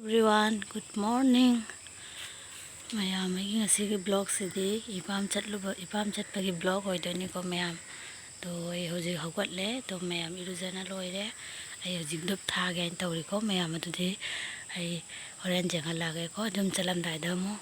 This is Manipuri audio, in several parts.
Everyone, good morning. Mayam ay ngasi vlog sidi ipam chatpagi vlog hoidoni ko mayam. To ay hojik hawgatle to mayam irujana loire. Ay hojik dup thage an tawri ko mayam adudi ay horen jangal lage ko dum chalam dai damo.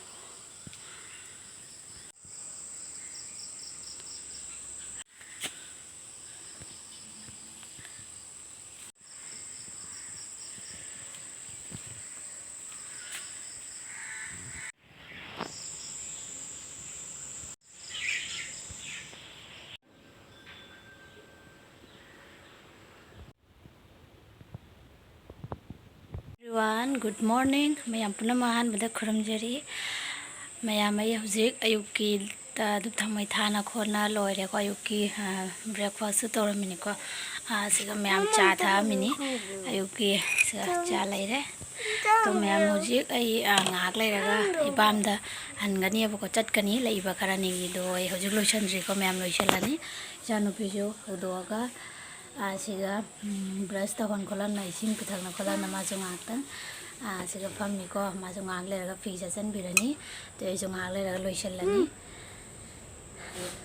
Everyone, good morning. Mayam punamahan bada khuramjari. Mayam ay hojik ayuki dup thamai thana khona loire ko ayuki breakfast toramini ko siga mayam cha tha mini ayuki cha laire. To mayam hojik ay ngak lairaga ibamda hangani abako chatkani laiba karani do ay hojik loisandri ko mayam loisalani janu pijo hodoga siga brush tahon kolana ising pithakna kolana majo ngaktan siga fammi ko majo ngak lairaga fi jasan birani to ay jo ngak lairaga loisalani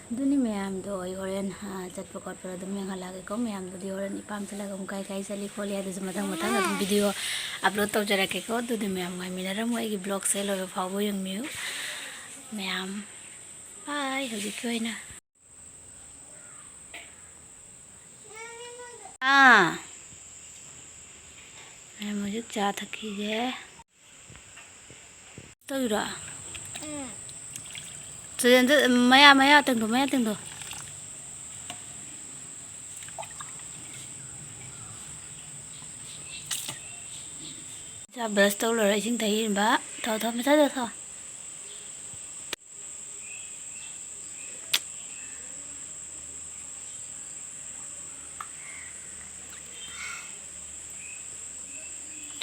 duni mayam do ay horen chatpa kotpa dum mengalage ko mayam do di horen ipam chalaga kai kai sali kholi adu matang matang adum video upload tawjarake ko dudi mayam ngai minaram ai gi blog se lo fawbo yengmiu mayam bye hojik koina मुझे चा थकी है तो युरा तो मया तंग दो चा ब्रश तो लो इसिंग थई बा थौ मथा थौ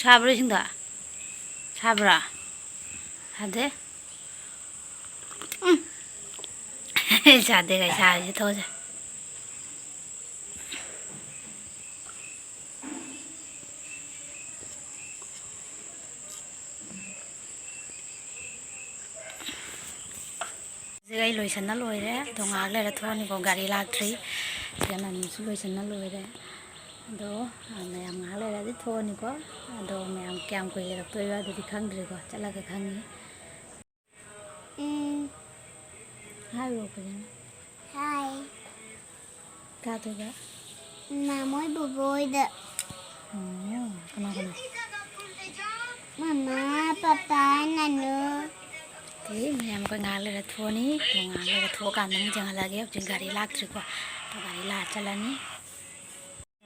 사브라 신다 사브라 사대 사대가 사지 더자 제가 이 로이선나 로이래 동아래라 토니고 가리 락트리 제가 나는 로이선나 로이래 do mayam ngale ra di thoni ko do mayam kyam ko le to ya di khangri ko chala ka khangi hi ro ko hi ka to ga na moi boboi da kana mama papa nanu thì mayam ko ngale ra thoni to ngale ra tho kan nang jang la ge jing gari lak tri ko to gari la chalani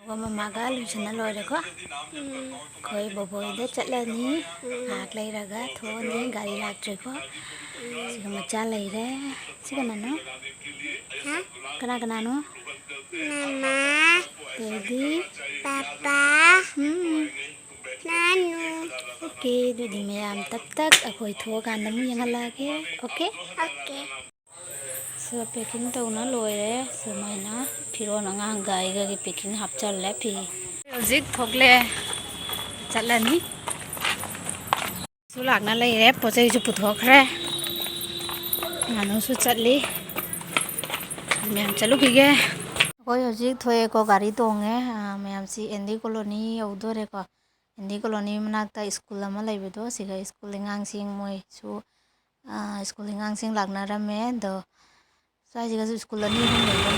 mama ga luchana loire ko koi boboi de chatlani hak lairaga thoni gari laktre ko siga macha laire siga nano ha kana no mama daddy papa nanu okay dudi mayam tab tak akoi tho kan namu yang lage okay so packing to na loire so maina फिरोन अंगांग गाइगा की पैकिंग हपचल ले फी म्यूजिक थोकले चलनी सुलागना ले रे पोचे जो पुथोखरे मानो सु चली मैम चलो किगे कोई म्यूजिक थोए को गाड़ी तोंगे मैम सी एंडी कॉलोनी औदोरे को एंडी कॉलोनी मनाकता स्कूल अमा लेबेदो सिगा स्कूल इंगांग सिंग मोय सु स्कूल इंगांग सिंग लागना रमे दो साइ जगह स्कूल अनि हम लेबो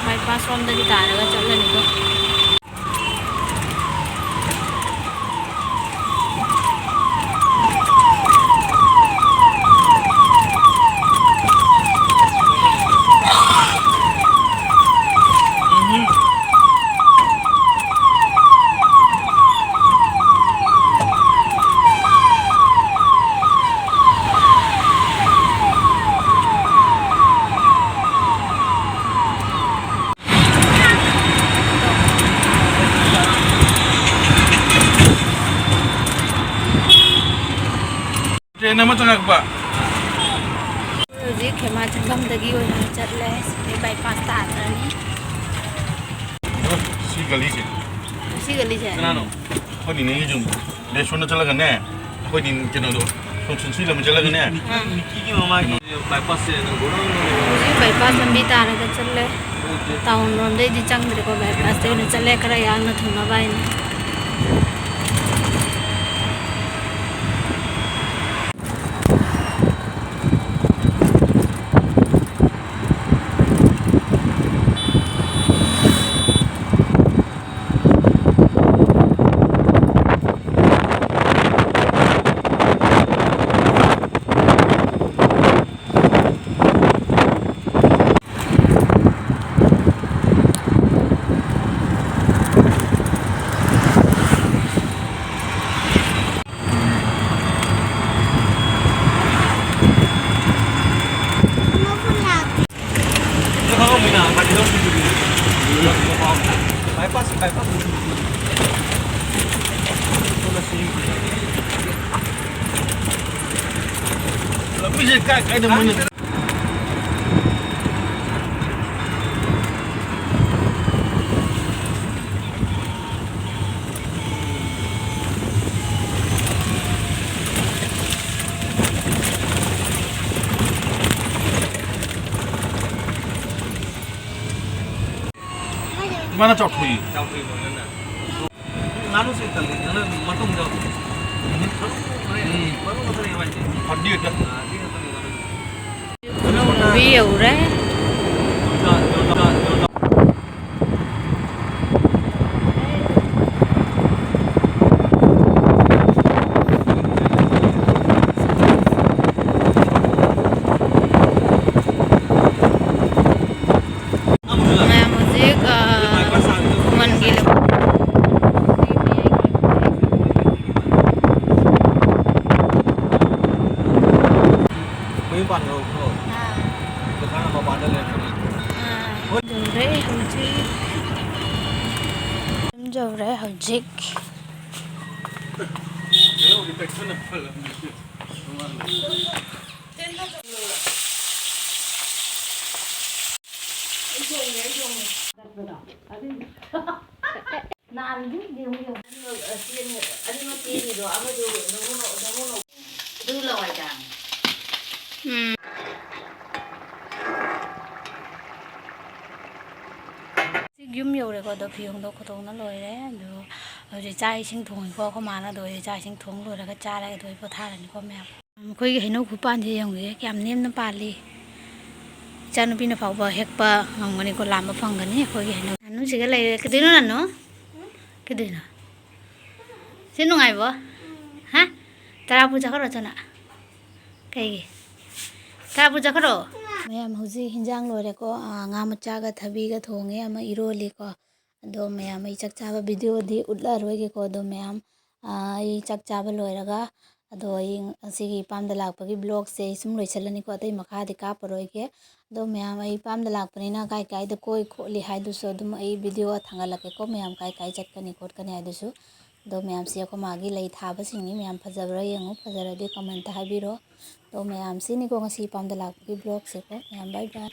bypass from the guitar ga chalani ko nama tu nak apa? Jadi kemana jengam dagi orang cakle, seperti bypass tak ni. Si gali je. Si gali je. Kenapa? คนนี้นี่จุ่มเดี๋ยวชวนเราจะเลิกกันแน่คนนี้จะนอนดูชวนชื่อเรามันจะเลิกกันแน่ 미끼기 마마 바이파스에는 뭐라는 ꯍꯧꯖꯤꯛ ꯕꯥꯏꯄꯥꯁ ꯂꯝꯕꯤ ꯇꯥꯔꯒ ꯆꯠꯂꯦ ꯇꯥꯎꯟ ꯔꯣꯝꯗꯩꯗꯤ ꯆꯪꯗ꯭ꯔꯦꯀꯣ ꯕꯥꯏꯄꯥꯁꯇ ꯑꯣꯏꯅ ꯆꯠꯂꯦ ꯈꯔ ꯌꯥꯡꯅ ꯊꯨꯡꯅꯕ ꯍꯥꯏꯅ 상황이나 막 이런 분들이 바이파스 Lebih dekat ada mana? Mana cok hui? 나오고 이거는 나눌 수 있다는데 나는 맞동 저 맞동 것들이 맞지 Hadir dah. view đấy nghe music mình ghi là mấy bạn rồi được khá là mà bạn lên dầu rễ hồng dầu rễ hồng chiếc yếm nhiều để có được phiền đâu có thùng nó lồi đấy rồi chai sinh thùng có mà nó rồi chai sinh thùng rồi là cái chai này rồi có tha là có mèo khơi cái nấu củ pan thì giống cái kèm nêm nó pan đi cha nó pin nó phao bờ hẹp bờ ngon này còn làm một phần gần nhé khơi cái nấu nó chỉ cái này cái thứ nó là nó cái gì nào xin nó ngày bữa hả ta puja có rồi cho nè cái ta puja có rồi ꯃꯌꯥꯝ ꯍꯧꯖꯤꯛ ꯍꯤꯟꯖꯥꯡ ꯂꯣꯏꯔꯦꯀꯣ ꯉꯥ ꯃꯆꯥꯒ ꯊꯕꯤꯒ ꯊꯣꯡꯉꯦ ꯑꯃ ꯏꯔꯣꯜꯂꯤꯀꯣ ꯑꯗꯣ ꯃꯌꯥꯝ ꯑꯩ ꯆꯥꯛ ꯆꯥꯕ ꯚꯤꯗꯤꯑꯣꯗꯤ ꯎꯠꯂꯔꯣꯏꯒꯦꯀꯣ ꯑꯗꯣ ꯃꯌꯥꯝ ꯑꯩ ꯆꯥꯛ ꯆꯥꯕ ꯂꯣꯏꯔꯒ ꯑꯗꯣ ꯑꯩ ꯑꯁꯤꯒꯤ ꯏꯄꯥꯝꯗ ꯂꯥꯛꯄꯒꯤ ꯕ꯭ꯂꯣꯒꯁꯦ ꯑꯩ ꯁꯨꯝ ꯂꯣꯏꯁꯤꯜꯂꯅꯤꯀꯣ ꯑꯇꯩ ꯃꯈꯥꯗꯤ ꯀꯥꯞꯄꯔꯣꯏꯒꯦ ꯑꯗꯣ ꯃꯌꯥꯝ ꯑꯩ ꯏꯄꯥꯝꯗ ꯂꯥꯛꯄꯅꯤꯅ ꯀꯥꯏ ꯀꯥꯏꯗ ꯀꯣꯏ ꯈꯣꯠꯂꯤ ꯍꯥꯏꯗꯨꯁꯨ ꯑꯗꯨꯝ ꯑꯩ ꯚꯤꯗꯤꯑꯣ ꯊꯥꯡꯒꯠꯂꯛꯀꯦꯀꯣ ꯃꯌꯥꯝ ꯀꯥꯏ ꯀꯥꯏ ꯆꯠꯀꯅꯤ ꯈꯣꯠꯀꯅꯤ ꯍꯥꯏꯗꯨꯁꯨ ꯑꯗꯣ ꯃꯌꯥꯝꯁꯤ ꯑꯩꯈꯣꯏ ꯃꯥꯒꯤ ꯂꯩ ꯊꯥꯕꯁꯤꯡꯅꯤ ꯃꯌꯥꯝ ꯐꯖꯕ꯭ꯔꯥ ꯌꯦꯡꯉꯨ ꯐꯖꯔꯗꯤ ꯀꯃꯦꯟꯇ ꯍꯥꯏꯕꯤꯔꯣ ꯑꯗꯣ ꯃꯌꯥꯝ ꯁꯤꯅꯤꯀꯣ ꯉꯁꯤ ꯏꯄꯥꯝꯗ ꯂꯥꯛꯄꯒꯤ ꯕ꯭ꯂꯣꯒꯁꯦꯀꯣ ꯃꯌꯥꯝ ꯕꯥꯏ ꯕꯥꯏ